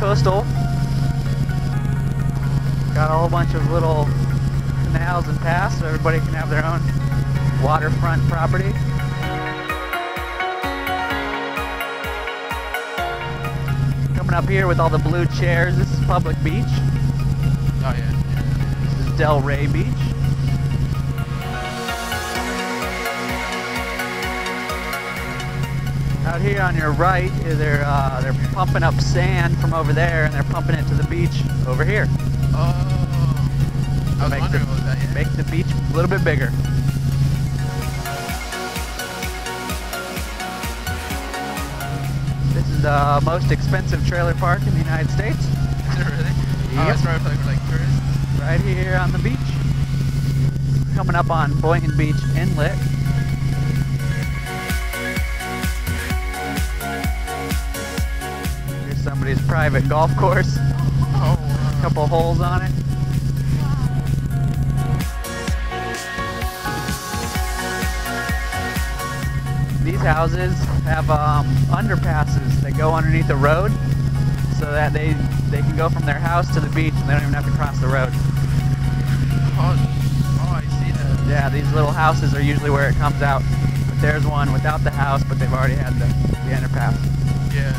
coastal. Got a whole bunch of little canals and paths so everybody can have their own waterfront property. Coming up here with all the blue chairs, this is public beach. Oh yeah. This is Delray Beach. Out here on your right, they're pumping up sand from over there, and they're pumping it to the beach over here. Oh, I was wondering about that. Yeah. Make the beach a little bit bigger. This is the most expensive trailer park in the United States. Is it really? Yep. Oh, it's probably for like tourists. Right here on the beach. Coming up on Boynton Beach Inlet. Here's somebody's private golf course. Oh, wow. A couple holes on it. These houses have underpasses that go underneath the road so that they can go from their house to the beach and they don't even have to cross the road. Oh, I see that. Yeah, these little houses are usually where it comes out. But there's one without the house, but they've already had the underpass. Yeah.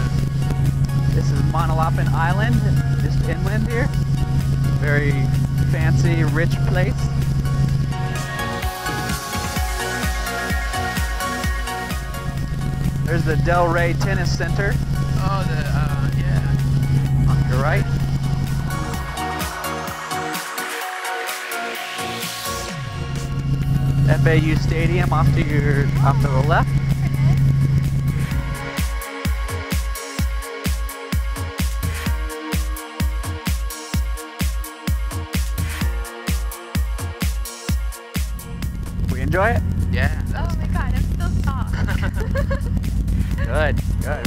This is Manalapan Island, just inland here. Very fancy, rich place. There's the Delray Tennis Center. Oh, yeah. On your right. FAU Stadium off to the left. We enjoy it? Yeah. Oh my god, I'm still soft. Good, good.